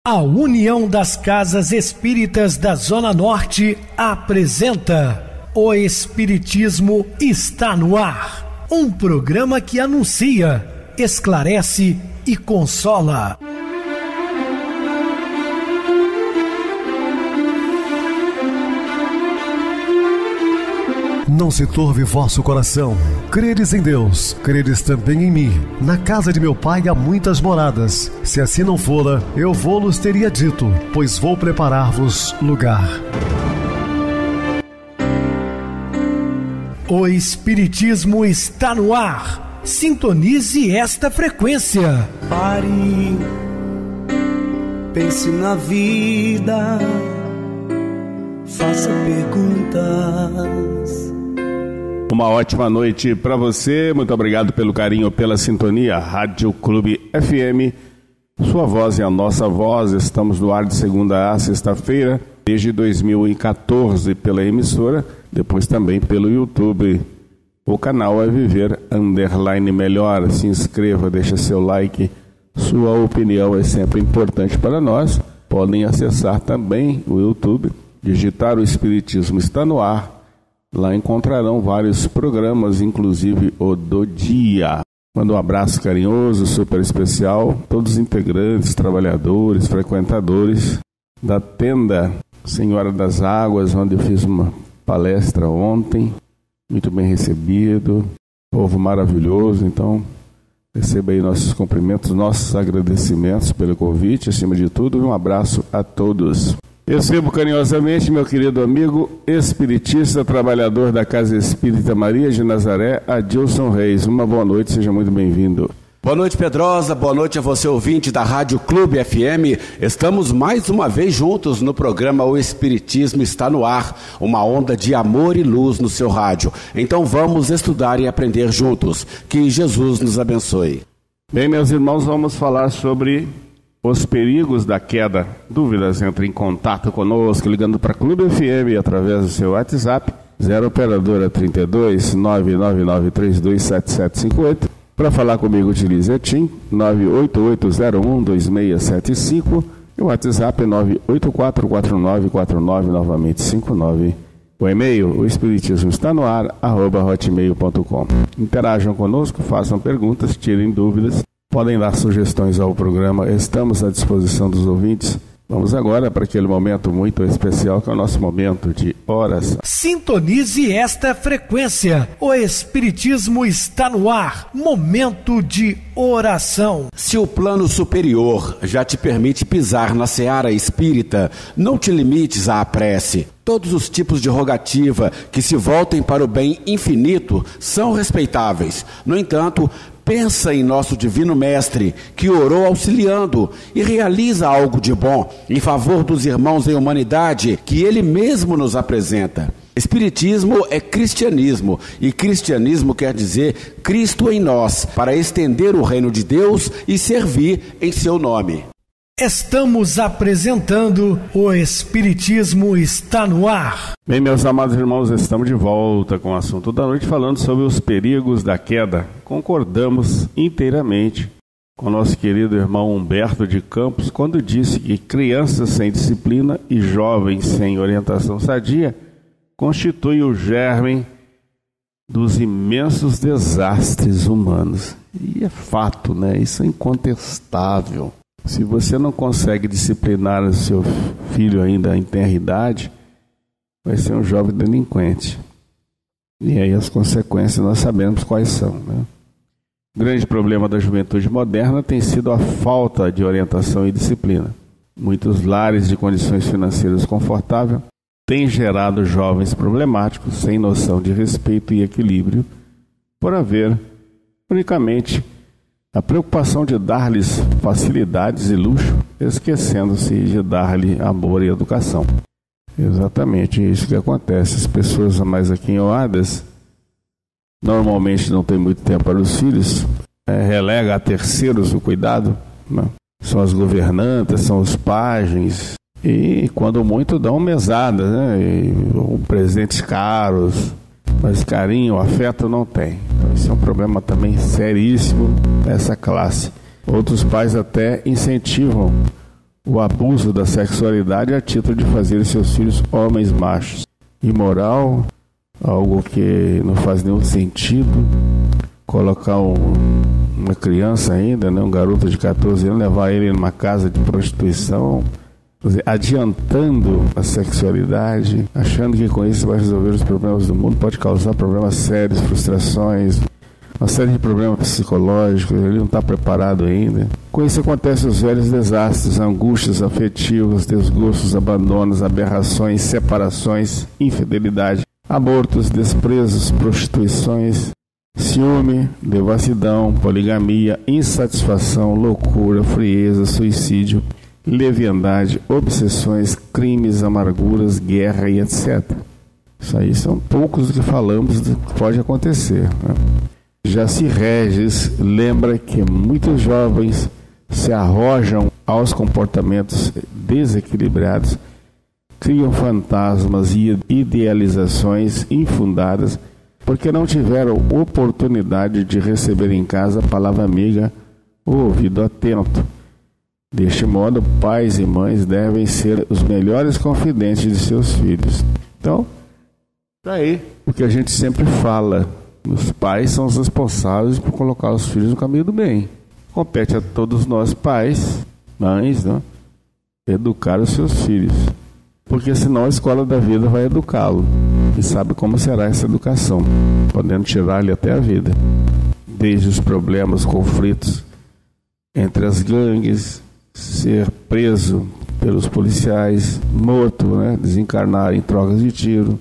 A União das Casas Espíritas da Zona Norte apresenta O Espiritismo está no ar, um programa que anuncia, esclarece e consola. Não se turve vosso coração. Credes em Deus, credes também em mim. Na casa de meu pai há muitas moradas. Se assim não fora, eu vou-los teria dito, pois vou preparar-vos lugar. O Espiritismo está no ar. Sintonize esta frequência. Pare, pense na vida, faça perguntas. Uma ótima noite para você, muito obrigado pelo carinho, pela sintonia. Rádio Clube FM, sua voz é a nossa voz. Estamos no ar de segunda a sexta-feira, desde 2014 pela emissora, depois também pelo YouTube. O canal é Viver _ Melhor. Se inscreva, deixa seu like, sua opinião é sempre importante para nós. Podem acessar também o YouTube, digitar O Espiritismo está no ar. Lá encontrarão vários programas, inclusive o do dia. Mando um abraço carinhoso, super especial, todos os integrantes, trabalhadores, frequentadores da tenda Senhora das Águas, onde eu fiz uma palestra ontem, muito bem recebido, povo maravilhoso. Então, receba aí nossos cumprimentos, nossos agradecimentos pelo convite, acima de tudo, um abraço a todos. Recebo carinhosamente meu querido amigo espiritista, trabalhador da Casa Espírita Maria de Nazaré, Adilson Reis. Uma boa noite, seja muito bem-vindo. Boa noite, Pedrosa, boa noite a você, ouvinte da Rádio Clube FM. Estamos mais uma vez juntos no programa O Espiritismo está no ar, uma onda de amor e luz no seu rádio. Então vamos estudar e aprender juntos. Que Jesus nos abençoe. Bem, meus irmãos, vamos falar sobre os perigos da queda. Dúvidas? Entre em contato conosco ligando para Clube FM através do seu WhatsApp 0 operadora 32 999327758. Para falar comigo utilize a TIM 988012675 e o WhatsApp é 9844949 novamente 59. O e-mail, o espiritismo está no ar @hotmail.com. Interajam conosco, façam perguntas, tirem dúvidas. Podem dar sugestões ao programa, estamos à disposição dos ouvintes. Vamos agora para aquele momento muito especial, que é o nosso momento de oração. Sintonize esta frequência. O Espiritismo está no ar. Momento de oração. Se o plano superior já te permite pisar na seara espírita, não te limites à prece. Todos os tipos de rogativa que se voltem para o bem infinito são respeitáveis. No entanto, pensa em nosso Divino Mestre, que orou auxiliando e realiza algo de bom em favor dos irmãos em humanidade que ele mesmo nos apresenta. Espiritismo é cristianismo, e cristianismo quer dizer Cristo em nós, para estender o reino de Deus e servir em seu nome. Estamos apresentando O Espiritismo está no ar. Bem, meus amados irmãos, estamos de volta com o assunto da noite, falando sobre os perigos da queda. Concordamos inteiramente com o nosso querido irmão Humberto de Campos, quando disse que crianças sem disciplina e jovens sem orientação sadia constituem o germe dos imensos desastres humanos. E é fato, né? Isso é incontestável. Se você não consegue disciplinar o seu filho ainda em tenra idade, vai ser um jovem delinquente. E aí as consequências nós sabemos quais são, né? O grande problema da juventude moderna tem sido a falta de orientação e disciplina. Muitos lares de condições financeiras confortáveis têm gerado jovens problemáticos, sem noção de respeito e equilíbrio, por haver unicamente a preocupação de dar-lhes facilidades e luxo, esquecendo-se de dar-lhe amor e educação. Exatamente isso que acontece. As pessoas mais aquinhoadas normalmente não têm muito tempo para os filhos, relega a terceiros o cuidado, né? São as governantas, são os pajens, e quando muito dão mesada, né? Presentes caros, mas carinho, afeto não tem. Então, isso é um problema também seríssimo nessa classe. Outros pais até incentivam o abuso da sexualidade a título de fazer seus filhos homens machos. Imoral, algo que não faz nenhum sentido. Colocar uma criança ainda, né, um garoto de 14 anos, levar ele numa casa de prostituição, adiantando a sexualidade, achando que com isso vai resolver os problemas do mundo, pode causar problemas sérios, frustrações, uma série de problemas psicológicos, ele não está preparado ainda. Com isso acontecem os velhos desastres, angústias afetivas, desgostos, abandonos, aberrações, separações, infidelidade, abortos, desprezos, prostituições, ciúme, devassidão, poligamia, insatisfação, loucura, frieza, suicídio, leviandade, obsessões, crimes, amarguras, guerra e etc. Isso aí são poucos do que falamos do que pode acontecer, né? Jaci Regis lembra que muitos jovens se arrojam aos comportamentos desequilibrados, criam fantasmas e idealizações infundadas porque não tiveram oportunidade de receber em casa a palavra amiga ou ouvido atento. Deste modo, pais e mães devem ser os melhores confidentes de seus filhos. Então, tá aí o que a gente sempre fala. Os pais são os responsáveis por colocar os filhos no caminho do bem. Compete a todos nós, pais, mães, né, educar os seus filhos. Porque senão a escola da vida vai educá-lo. E sabe como será essa educação, podendo tirar-lhe até a vida. Desde os problemas, conflitos entre as gangues, ser preso pelos policiais, morto, né, desencarnar em trocas de tiro.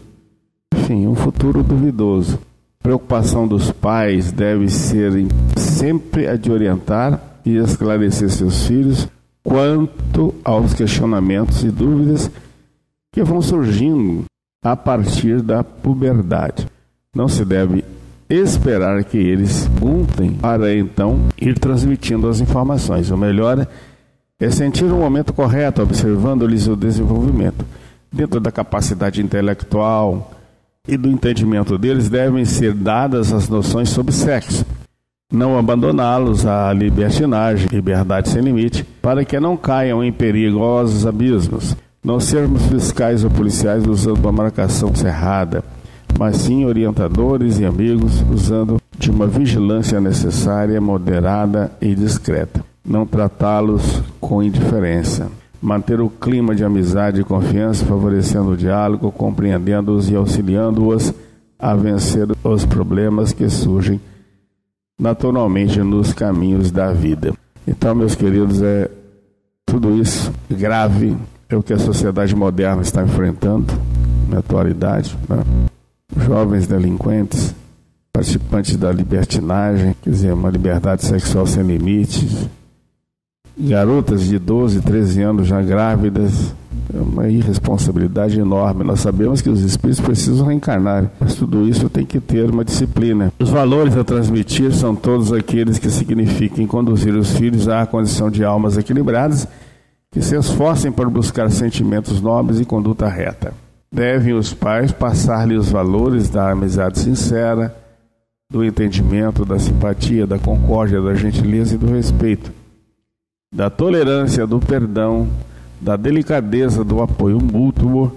Enfim, um futuro duvidoso. A preocupação dos pais deve ser sempre a de orientar e esclarecer seus filhos quanto aos questionamentos e dúvidas que vão surgindo a partir da puberdade. Não se deve esperar que eles perguntem para então ir transmitindo as informações. O melhor é sentir o momento correto, observando-lhes o desenvolvimento. Dentro da capacidade intelectual e do entendimento deles devem ser dadas as noções sobre sexo. Não abandoná-los à libertinagem, liberdade sem limite, para que não caiam em perigosos abismos. Não sermos fiscais ou policiais usando uma marcação cerrada, mas sim orientadores e amigos usando de uma vigilância necessária, moderada e discreta. Não tratá-los com indiferença. Manter o clima de amizade e confiança, favorecendo o diálogo, compreendendo-os e auxiliando-os a vencer os problemas que surgem naturalmente nos caminhos da vida. Então, meus queridos, tudo isso grave é o que a sociedade moderna está enfrentando na atualidade, né? Jovens delinquentes, participantes da libertinagem, quer dizer, uma liberdade sexual sem limites, garotas de 12, 13 anos já grávidas, é uma irresponsabilidade enorme. Nós sabemos que os espíritos precisam reencarnar, mas tudo isso tem que ter uma disciplina. Os valores a transmitir são todos aqueles que significam conduzir os filhos à condição de almas equilibradas, que se esforcem por buscar sentimentos nobres e conduta reta. Devem os pais passar-lhe os valores da amizade sincera, do entendimento, da simpatia, da concórdia, da gentileza e do respeito, da tolerância, do perdão, da delicadeza, do apoio mútuo,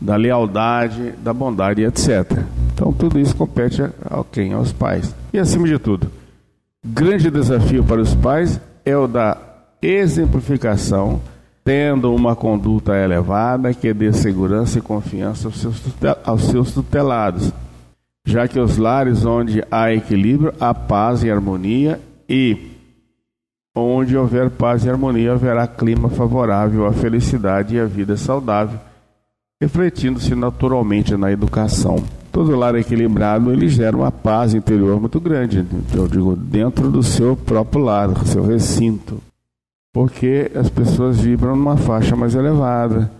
da lealdade, da bondade, etc. Então tudo isso compete a quem? Aos pais. E acima de tudo, grande desafio para os pais é o da exemplificação, tendo uma conduta elevada que dê segurança e confiança aos seus tutelados, já que os lares onde há equilíbrio, há paz e harmonia, e onde houver paz e harmonia haverá clima favorável à felicidade e à vida saudável, refletindo-se naturalmente na educação. Todo lar equilibrado, ele gera uma paz interior muito grande, eu digo, dentro do seu próprio lar, do seu recinto, porque as pessoas vibram numa faixa mais elevada.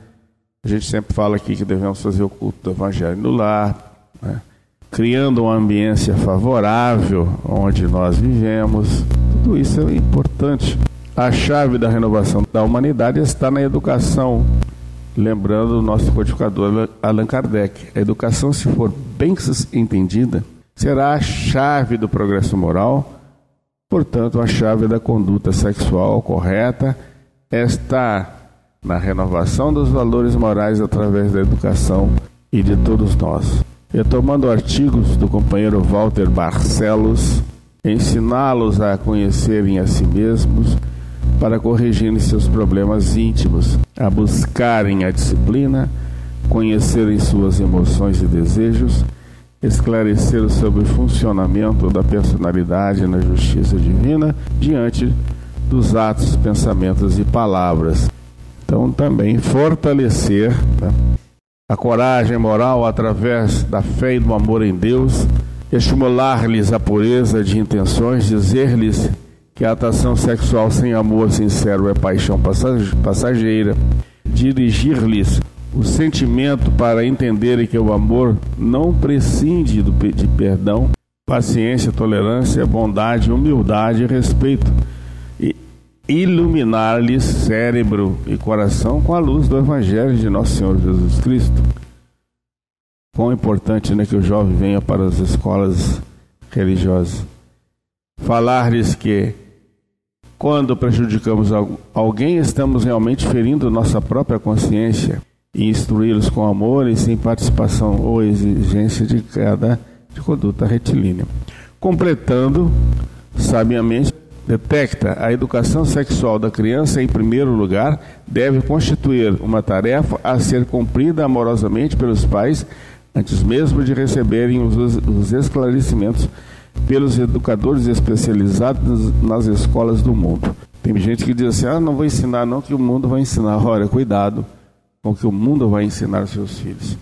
A gente sempre fala aqui que devemos fazer o culto do Evangelho no lar, né? Criando uma ambiência favorável onde nós vivemos. Tudo isso é importante. A chave da renovação da humanidade está na educação. Lembrando o nosso codificador Allan Kardec, a educação, se for bem entendida, será a chave do progresso moral, portanto, a chave da conduta sexual correta está na renovação dos valores morais através da educação e de todos nós. Retomando artigos do companheiro Walter Barcelos, ensiná-los a conhecerem a si mesmos para corrigirem seus problemas íntimos, a buscarem a disciplina, conhecerem suas emoções e desejos, esclarecer sobre o funcionamento da personalidade na justiça divina diante dos atos, pensamentos e palavras. Então também fortalecer a coragem moral através da fé e do amor em Deus, estimular-lhes a pureza de intenções, dizer-lhes que a atração sexual sem amor sincero é paixão passageira, dirigir-lhes o sentimento para entenderem que o amor não prescinde de perdão, paciência, tolerância, bondade, humildade e respeito, e iluminar-lhes cérebro e coração com a luz do Evangelho de Nosso Senhor Jesus Cristo. Quão importante, que o jovem venha para as escolas religiosas. Falar-lhes que quando prejudicamos alguém, estamos realmente ferindo nossa própria consciência, e instruí-los com amor e sem participação ou exigência de conduta retilínea. Completando, sabiamente, detecta a educação sexual da criança, em primeiro lugar, deve constituir uma tarefa a ser cumprida amorosamente pelos pais, antes mesmo de receberem os esclarecimentos pelos educadores especializados nas escolas do mundo. Tem gente que diz assim, não vou ensinar não, que o mundo vai ensinar. Olha, cuidado com o que o mundo vai ensinar aos seus filhos.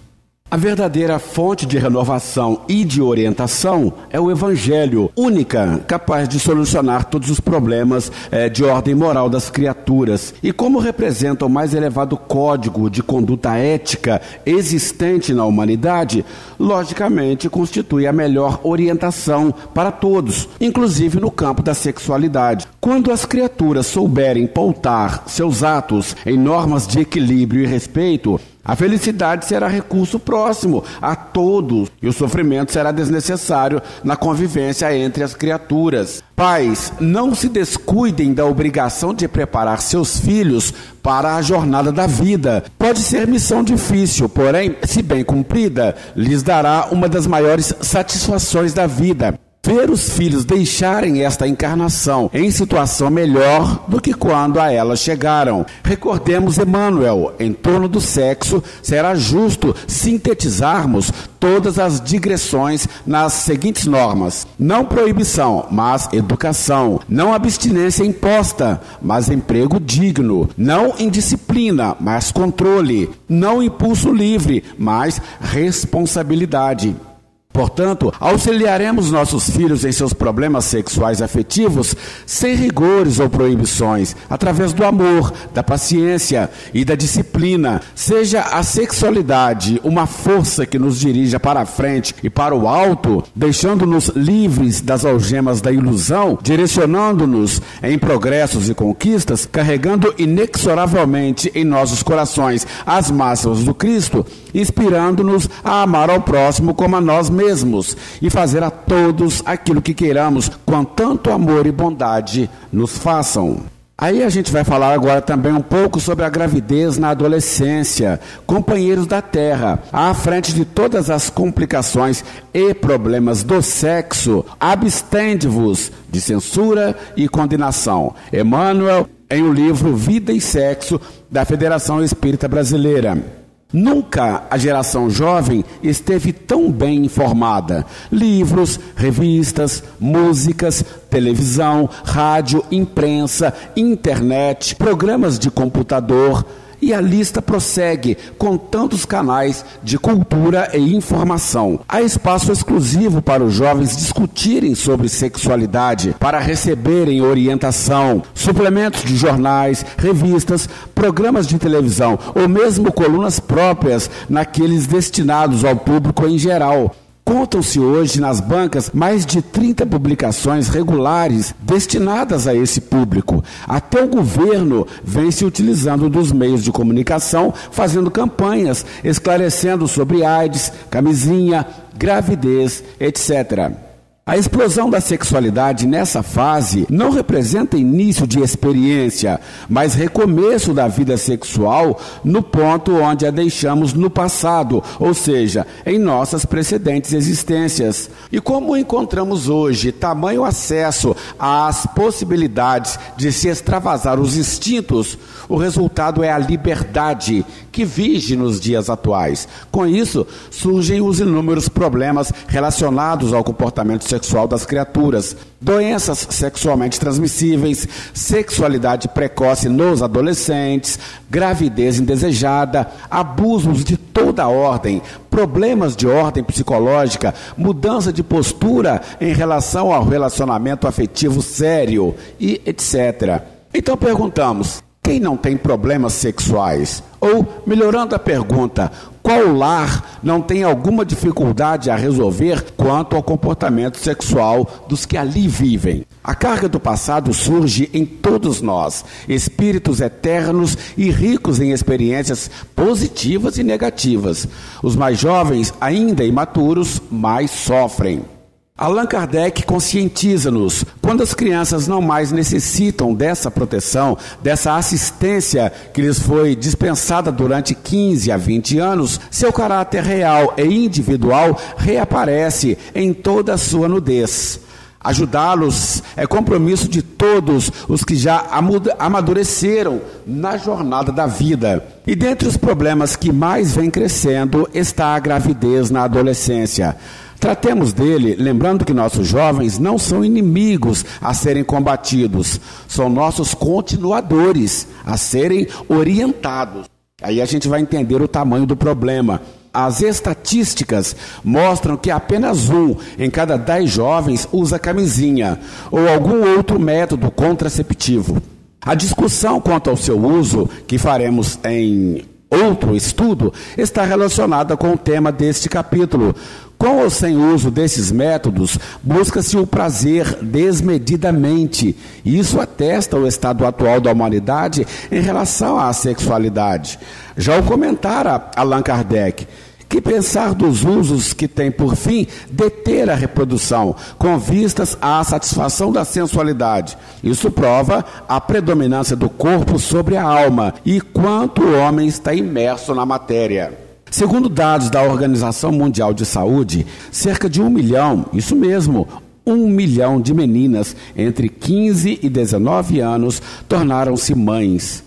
A verdadeira fonte de renovação e de orientação é o Evangelho, única capaz de solucionar todos os problemas de ordem moral das criaturas. E como representa o mais elevado código de conduta ética existente na humanidade, logicamente constitui a melhor orientação para todos, inclusive no campo da sexualidade. Quando as criaturas souberem pautar seus atos em normas de equilíbrio e respeito, a felicidade será recurso próximo a todos e o sofrimento será desnecessário na convivência entre as criaturas. Pais, não se descuidem da obrigação de preparar seus filhos para a jornada da vida. Pode ser missão difícil, porém, se bem cumprida, lhes dará uma das maiores satisfações da vida. Ver os filhos deixarem esta encarnação em situação melhor do que quando a ela chegaram. Recordemos Emmanuel, em torno do sexo, será justo sintetizarmos todas as digressões nas seguintes normas: não proibição, mas educação; não abstinência imposta, mas emprego digno; não indisciplina, mas controle; não impulso livre, mas responsabilidade. Portanto, auxiliaremos nossos filhos em seus problemas sexuais afetivos sem rigores ou proibições, através do amor, da paciência e da disciplina. Seja a sexualidade uma força que nos dirija para a frente e para o alto, deixando-nos livres das algemas da ilusão, direcionando-nos em progressos e conquistas, carregando inexoravelmente em nossos corações as máximas do Cristo, inspirando-nos a amar ao próximo como a nós mesmos e fazer a todos aquilo que queiramos, com tanto amor e bondade nos façam. Aí a gente vai falar agora também um pouco sobre a gravidez na adolescência. Companheiros da Terra, à frente de todas as complicações e problemas do sexo, abstende-vos de censura e condenação. Emmanuel, em o livro Vida e Sexo, da Federação Espírita Brasileira. Nunca a geração jovem esteve tão bem informada. Livros, revistas, músicas, televisão, rádio, imprensa, internet, programas de computador, e a lista prossegue com tantos canais de cultura e informação. Há espaço exclusivo para os jovens discutirem sobre sexualidade, para receberem orientação, suplementos de jornais, revistas, programas de televisão ou mesmo colunas próprias naqueles destinados ao público em geral. Contam-se hoje nas bancas mais de 30 publicações regulares destinadas a esse público. Até o governo vem se utilizando dos meios de comunicação, fazendo campanhas, esclarecendo sobre AIDS, camisinha, gravidez, etc. A explosão da sexualidade nessa fase não representa início de experiência, mas recomeço da vida sexual no ponto onde a deixamos no passado, ou seja, em nossas precedentes existências. E como encontramos hoje tamanho acesso às possibilidades de se extravasar os instintos, o resultado é a liberdade que vige nos dias atuais. Com isso, surgem os inúmeros problemas relacionados ao comportamento sexual das criaturas, doenças sexualmente transmissíveis, sexualidade precoce nos adolescentes, gravidez indesejada, abusos de toda a ordem, problemas de ordem psicológica, mudança de postura em relação ao relacionamento afetivo sério e etc. Então perguntamos: quem não tem problemas sexuais? Ou, melhorando a pergunta, qual lar não tem alguma dificuldade a resolver quanto ao comportamento sexual dos que ali vivem? A carga do passado surge em todos nós, espíritos eternos e ricos em experiências positivas e negativas. Os mais jovens, ainda imaturos, mais sofrem. Allan Kardec conscientiza-nos: quando as crianças não mais necessitam dessa proteção, dessa assistência que lhes foi dispensada durante 15 a 20 anos, seu caráter real e individual reaparece em toda a sua nudez. Ajudá-los é compromisso de todos os que já amadureceram na jornada da vida. E dentre os problemas que mais vem crescendo está a gravidez na adolescência. Tratemos dele, lembrando que nossos jovens não são inimigos a serem combatidos, são nossos continuadores a serem orientados. Aí a gente vai entender o tamanho do problema. As estatísticas mostram que apenas 1 em cada 10 jovens usa camisinha ou algum outro método contraceptivo. A discussão quanto ao seu uso, que faremos em outro estudo, está relacionada com o tema deste capítulo. Com ou sem uso desses métodos, busca-se o prazer desmedidamente. Isso atesta o estado atual da humanidade em relação à sexualidade. Já o comentara Allan Kardec: que pensar dos usos que tem por fim deter a reprodução, com vistas à satisfação da sensualidade. Isso prova a predominância do corpo sobre a alma e quanto o homem está imerso na matéria. Segundo dados da Organização Mundial de Saúde, cerca de 1 milhão, isso mesmo, 1 milhão de meninas entre 15 e 19 anos tornaram-se mães,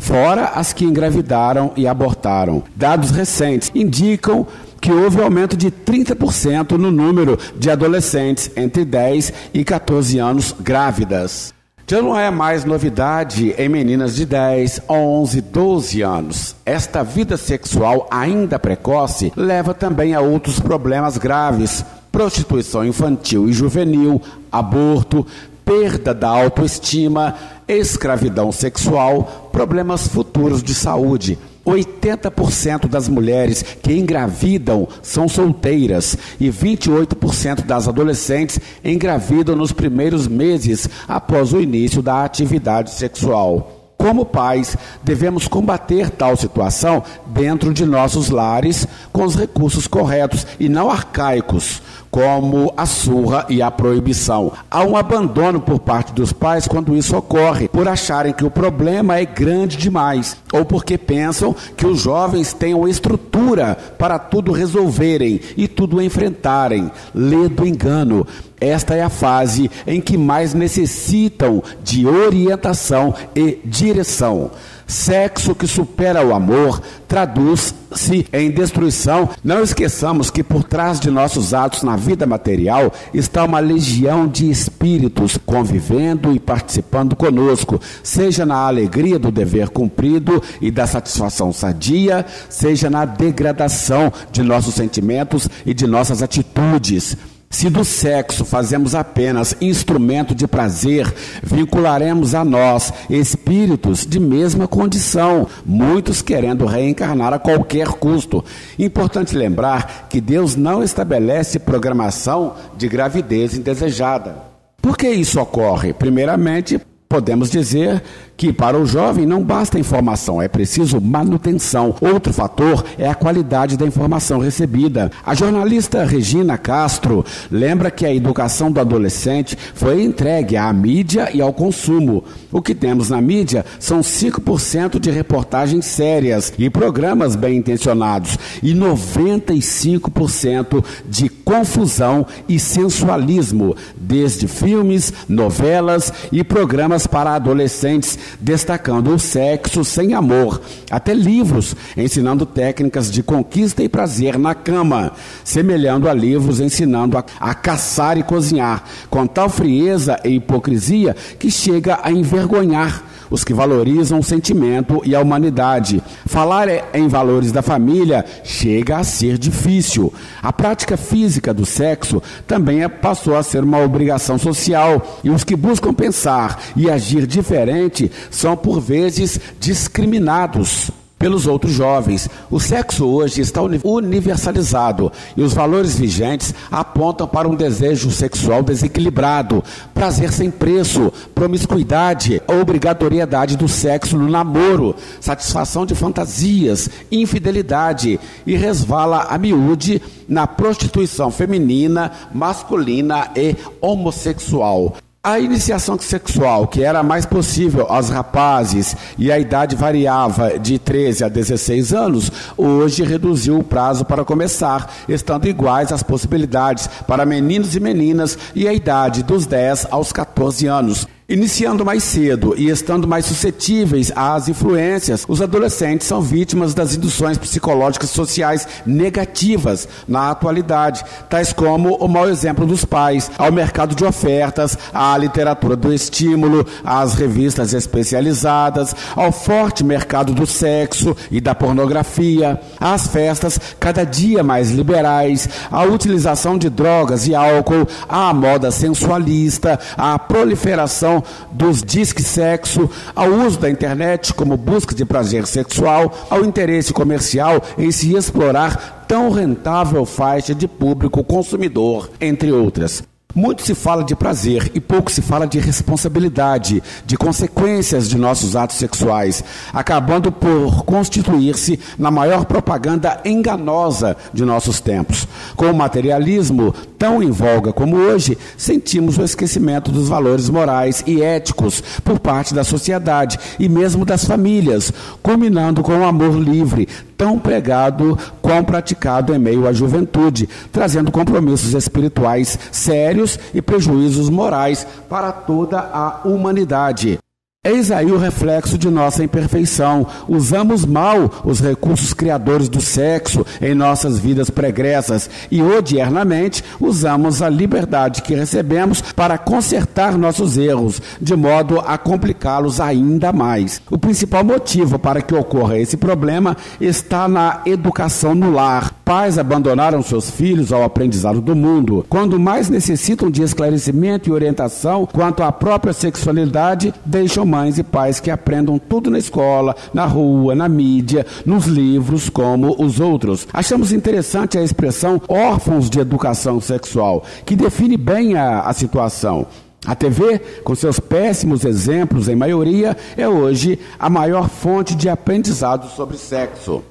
fora as que engravidaram e abortaram. Dados recentes indicam que houve aumento de 30% no número de adolescentes entre 10 e 14 anos grávidas. Já não é mais novidade em meninas de 10, 11, 12 anos. Esta vida sexual ainda precoce leva também a outros problemas graves: prostituição infantil e juvenil, aborto, perda da autoestima, escravidão sexual, problemas futuros de saúde. 80% das mulheres que engravidam são solteiras e 28% das adolescentes engravidam nos primeiros meses após o início da atividade sexual. Como pais, devemos combater tal situação dentro de nossos lares com os recursos corretos e não arcaicos, como a surra e a proibição. Há um abandono por parte dos pais quando isso ocorre, por acharem que o problema é grande demais, ou porque pensam que os jovens tenham estrutura para tudo resolverem e tudo enfrentarem. Lê do engano. Esta é a fase em que mais necessitam de orientação e direção. Sexo que supera o amor traduz-se em destruição. Não esqueçamos que por trás de nossos atos na vida material está uma legião de espíritos convivendo e participando conosco, seja na alegria do dever cumprido e da satisfação sadia, seja na degradação de nossos sentimentos e de nossas atitudes. Se do sexo fazemos apenas instrumento de prazer, vincularemos a nós espíritos de mesma condição, muitos querendo reencarnar a qualquer custo. Importante lembrar que Deus não estabelece programação de gravidez indesejada. Por que isso ocorre? Primeiramente, Podemos dizer que para o jovem não basta informação, é preciso manutenção. Outro fator é a qualidade da informação recebida. A jornalista Regina Castro lembra que a educação do adolescente foi entregue à mídia e ao consumo. O que temos na mídia são 5% de reportagens sérias e programas bem intencionados e 95% de confusão e sensualismo, desde filmes, novelas e programas para adolescentes, destacando o sexo sem amor, até livros ensinando técnicas de conquista e prazer na cama, semelhando a livros ensinando a caçar e cozinhar, com tal frieza e hipocrisia que chega a envergonhar os que valorizam o sentimento e a humanidade. Falar em valores da família chega a ser difícil. A prática física do sexo também passou a ser uma obrigação social, e os que buscam pensar e agir diferente são, por vezes, discriminados pelos outros jovens. O sexo hoje está universalizado e os valores vigentes apontam para um desejo sexual desequilibrado, prazer sem preço, promiscuidade, obrigatoriedade do sexo no namoro, satisfação de fantasias, infidelidade, e resvala a miúde na prostituição feminina, masculina e homossexual. A iniciação sexual, que era mais possível aos rapazes e a idade variava de 13 a 16 anos, hoje reduziu o prazo para começar, estando iguais as possibilidades para meninos e meninas e a idade dos 10 aos 14 anos. Iniciando mais cedo e estando mais suscetíveis às influências, os adolescentes são vítimas das induções psicológicas sociais negativas na atualidade, tais como o mau exemplo dos pais, ao mercado de ofertas, à literatura do estímulo, às revistas especializadas, ao forte mercado do sexo e da pornografia, às festas cada dia mais liberais, à utilização de drogas e álcool, à moda sensualista, à proliferação dos disque sexo, ao uso da internet como busca de prazer sexual, ao interesse comercial em se explorar tão rentável faixa de público consumidor, entre outras. Muito se fala de prazer e pouco se fala de responsabilidade, de consequências de nossos atos sexuais, acabando por constituir-se na maior propaganda enganosa de nossos tempos. Com o materialismo tão em voga como hoje, sentimos o esquecimento dos valores morais e éticos por parte da sociedade e mesmo das famílias, culminando com o amor livre, tão pregado quão praticado em meio à juventude, trazendo compromissos espirituais sérios e prejuízos morais para toda a humanidade. Eis aí o reflexo de nossa imperfeição. Usamos mal os recursos criadores do sexo em nossas vidas pregressas e odiernamente usamos a liberdade que recebemos para consertar nossos erros, de modo a complicá-los ainda mais. O principal motivo para que ocorra esse problema está na educação no lar. Pais abandonaram seus filhos ao aprendizado do mundo. Quando mais necessitam de esclarecimento e orientação quanto à própria sexualidade, deixam mães e pais que aprendam tudo na escola, na rua, na mídia, nos livros, como os outros. Achamos interessante a expressão órfãos de educação sexual, que define bem a situação. A TV, com seus péssimos exemplos em maioria, é hoje a maior fonte de aprendizado sobre sexo.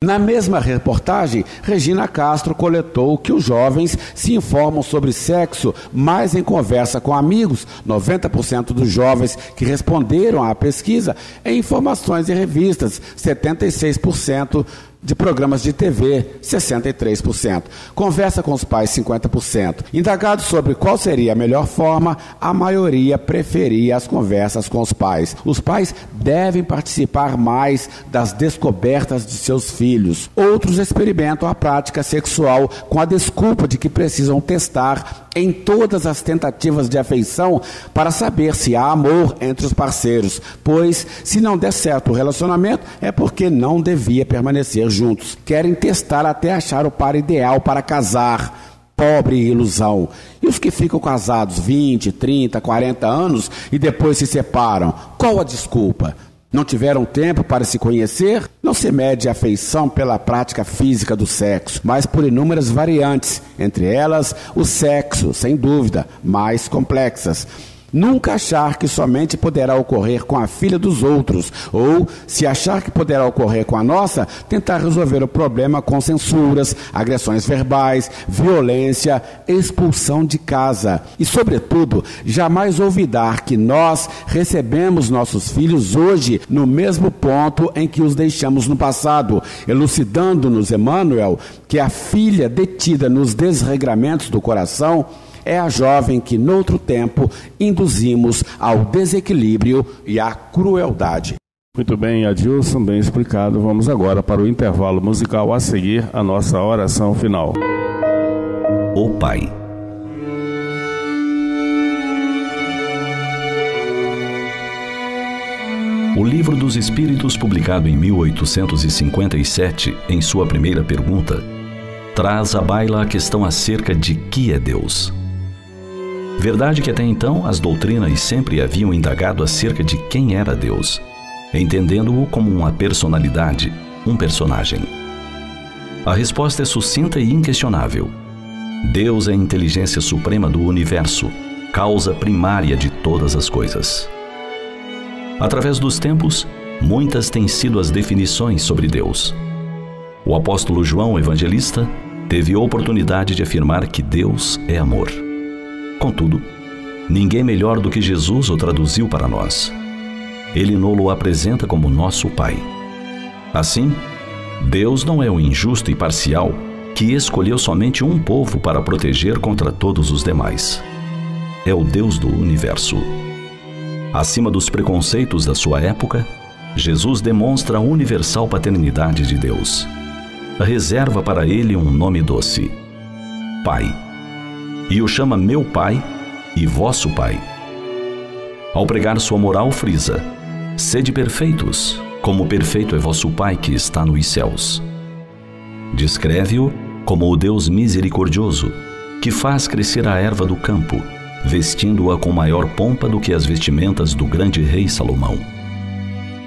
Na mesma reportagem, Regina Castro coletou que os jovens se informam sobre sexo mais em conversa com amigos, 90% dos jovens que responderam à pesquisa, em informações em revistas, 76%, de programas de TV, 63%. Conversa com os pais, 50%. Indagados sobre qual seria a melhor forma, a maioria preferia as conversas com os pais. Os pais devem participar mais das descobertas de seus filhos. Outros experimentam a prática sexual com a desculpa de que precisam testar em todas as tentativas de afeição para saber se há amor entre os parceiros, pois se não der certo o relacionamento é porque não devia permanecer juntos. Querem testar até achar o par ideal para casar. Pobre ilusão. E os que ficam casados 20, 30, 40 anos e depois se separam? Qual a desculpa? Não tiveram tempo para se conhecer? Não se mede a afeição pela prática física do sexo, mas por inúmeras variantes, entre elas o sexo, sem dúvida, mais complexas. Nunca achar que somente poderá ocorrer com a filha dos outros, ou, se achar que poderá ocorrer com a nossa, tentar resolver o problema com censuras, agressões verbais, violência, expulsão de casa. E, sobretudo, jamais olvidar que nós recebemos nossos filhos hoje no mesmo ponto em que os deixamos no passado, elucidando-nos, Emmanuel, que a filha detida nos desregramentos do coração é a jovem que, noutro tempo, induzimos ao desequilíbrio e à crueldade. Muito bem, Adilson, bem explicado. Vamos agora para o intervalo musical, a seguir a nossa oração final. O Pai. O Livro dos Espíritos, publicado em 1857, em sua primeira pergunta, traz à baila a questão acerca de que é Deus. Verdade que até então as doutrinas sempre haviam indagado acerca de quem era Deus, entendendo-o como uma personalidade, um personagem. A resposta é sucinta e inquestionável. Deus é a inteligência suprema do universo, causa primária de todas as coisas. Através dos tempos, muitas têm sido as definições sobre Deus. O apóstolo João Evangelista teve a oportunidade de afirmar que Deus é amor. Contudo, ninguém melhor do que Jesus o traduziu para nós. Ele nos-lo apresenta como nosso Pai. Assim, Deus não é o injusto e parcial que escolheu somente um povo para proteger contra todos os demais. É o Deus do universo. Acima dos preconceitos da sua época, Jesus demonstra a universal paternidade de Deus. Reserva para ele um nome doce: Pai. E o chama meu Pai e vosso Pai. Ao pregar sua moral, frisa: sede perfeitos, como perfeito é vosso Pai que está nos céus. Descreve-o como o Deus misericordioso, que faz crescer a erva do campo, vestindo-a com maior pompa do que as vestimentas do grande rei Salomão.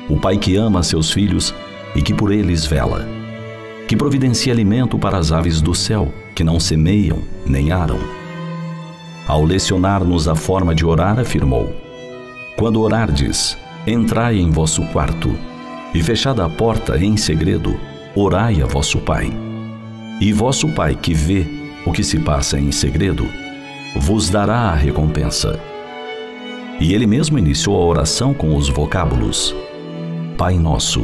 O Pai que ama seus filhos e que por eles vela, que providencia alimento para as aves do céu, que não semeiam nem aram. Ao lecionar-nos a forma de orar, afirmou: quando orardes, entrai em vosso quarto, e fechada a porta em segredo, orai a vosso Pai. E vosso Pai, que vê o que se passa em segredo, vos dará a recompensa. E ele mesmo iniciou a oração com os vocábulos: Pai Nosso.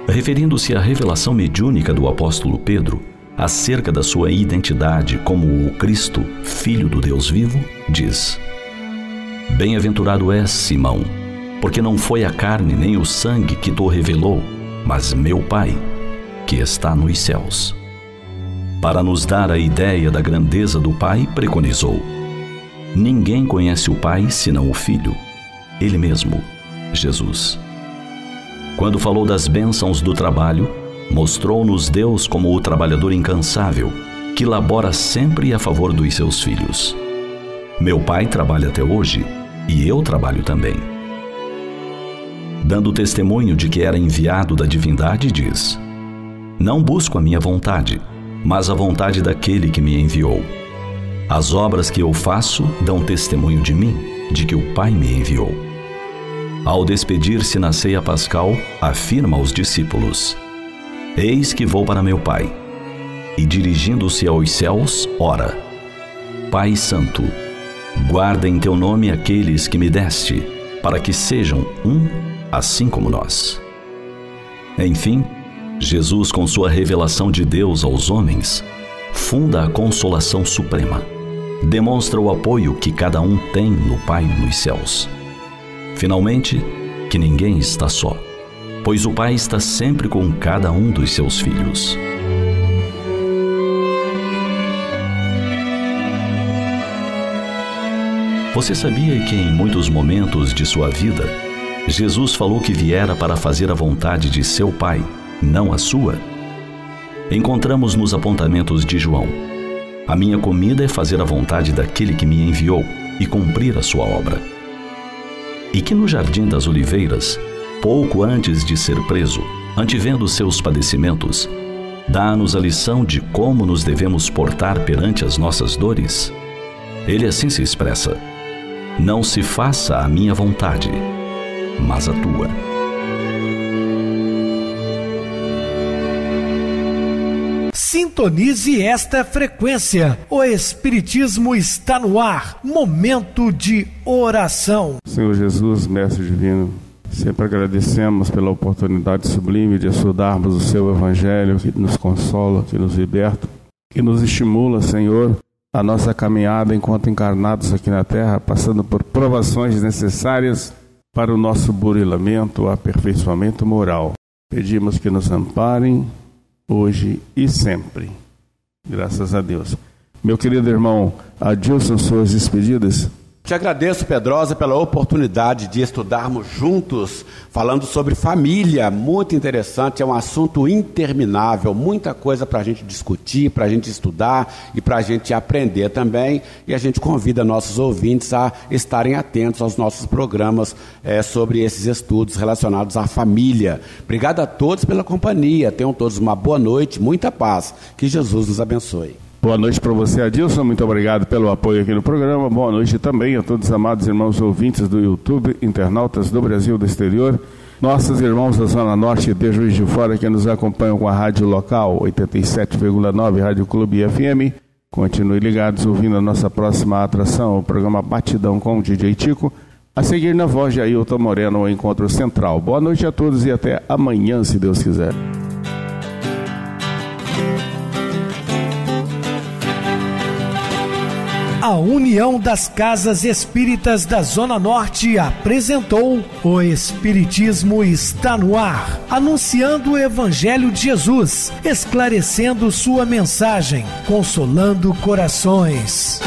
Referindo-se à revelação mediúnica do apóstolo Pedro acerca da sua identidade como o Cristo, Filho do Deus vivo, diz: Bem-aventurado és, Simão, porque não foi a carne nem o sangue que te revelou, mas meu Pai, que está nos céus. Para nos dar a ideia da grandeza do Pai, preconizou: ninguém conhece o Pai senão o Filho, Ele mesmo, Jesus. Quando falou das bênçãos do trabalho, mostrou-nos Deus como o trabalhador incansável, que labora sempre a favor dos seus filhos. Meu Pai trabalha até hoje, e eu trabalho também. Dando testemunho de que era enviado da divindade, diz: não busco a minha vontade, mas a vontade daquele que me enviou. As obras que eu faço dão testemunho de mim, de que o Pai me enviou. Ao despedir-se na ceia pascal, afirma aos discípulos: eis que vou para meu Pai. E dirigindo-se aos céus, ora: Pai Santo, guarda em teu nome aqueles que me deste, para que sejam um, assim como nós. Enfim, Jesus, com sua revelação de Deus aos homens, funda a consolação suprema. Demonstra o apoio que cada um tem no Pai nos céus. Finalmente, que ninguém está só, pois o Pai está sempre com cada um dos seus filhos. Você sabia que em muitos momentos de sua vida, Jesus falou que viera para fazer a vontade de seu Pai, não a sua? Encontramos nos apontamentos de João: a minha comida é fazer a vontade daquele que me enviou e cumprir a sua obra. E que no Jardim das Oliveiras, pouco antes de ser preso, antevendo seus padecimentos, dá-nos a lição de como nos devemos portar perante as nossas dores. Ele assim se expressa: Não se faça a minha vontade, mas a tua. Sintonize esta frequência. O Espiritismo está no ar. Momento de oração. Senhor Jesus, Mestre Divino, sempre agradecemos pela oportunidade sublime de estudarmos o Seu Evangelho, que nos consola, que nos liberta, que nos estimula, Senhor, a nossa caminhada enquanto encarnados aqui na Terra, passando por provações necessárias para o nosso burilamento, aperfeiçoamento moral. Pedimos que nos amparem hoje e sempre. Graças a Deus. Meu querido irmão Adilson, suas despedidas. Te agradeço, Pedrosa, pela oportunidade de estudarmos juntos, falando sobre família. Muito interessante, é um assunto interminável, muita coisa para a gente discutir, para a gente estudar e para a gente aprender também. E a gente convida nossos ouvintes a estarem atentos aos nossos programas sobre esses estudos relacionados à família. Obrigado a todos pela companhia, tenham todos uma boa noite, muita paz, que Jesus nos abençoe. Boa noite para você, Adilson. Muito obrigado pelo apoio aqui no programa. Boa noite também a todos os amados irmãos ouvintes do YouTube, internautas do Brasil e do exterior. Nossos irmãos da Zona Norte de Juiz de Fora que nos acompanham com a rádio local 87,9 Rádio Clube FM. Continue ligados ouvindo a nossa próxima atração, o programa Batidão com o DJ Tico. A seguir na voz de Ailton Moreno, o Encontro Central. Boa noite a todos e até amanhã, se Deus quiser. A União das Casas Espíritas da Zona Norte apresentou O Espiritismo está no ar, anunciando o Evangelho de Jesus, esclarecendo sua mensagem, consolando corações.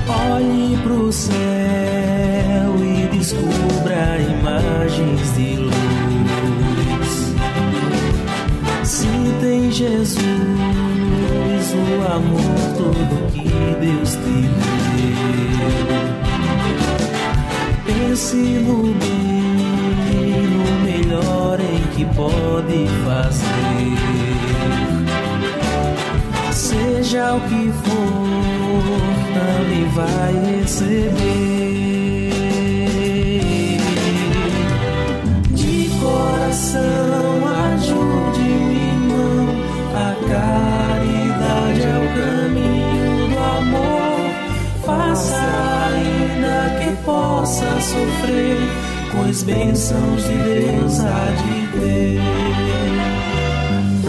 Olhe pro céu e descubra imagens de luz. Se tem Jesus, o amor todo que Deus te deu. Pense no bem, no melhor em que pode fazer. Seja o que for, também vai receber. De coração, ajude-me, irmão, a caridade é o caminho do amor. Faça ainda que possa sofrer, pois bênçãos de Deus há de ter.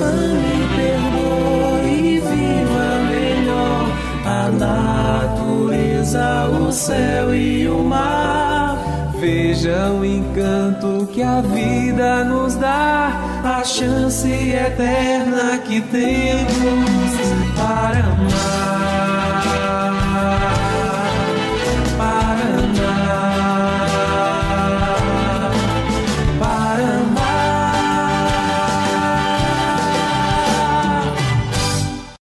Ame, perdoe e viva melhor a natureza, o céu e o mar. Veja o encanto que a vida nos dá, a chance eterna que temos para amar.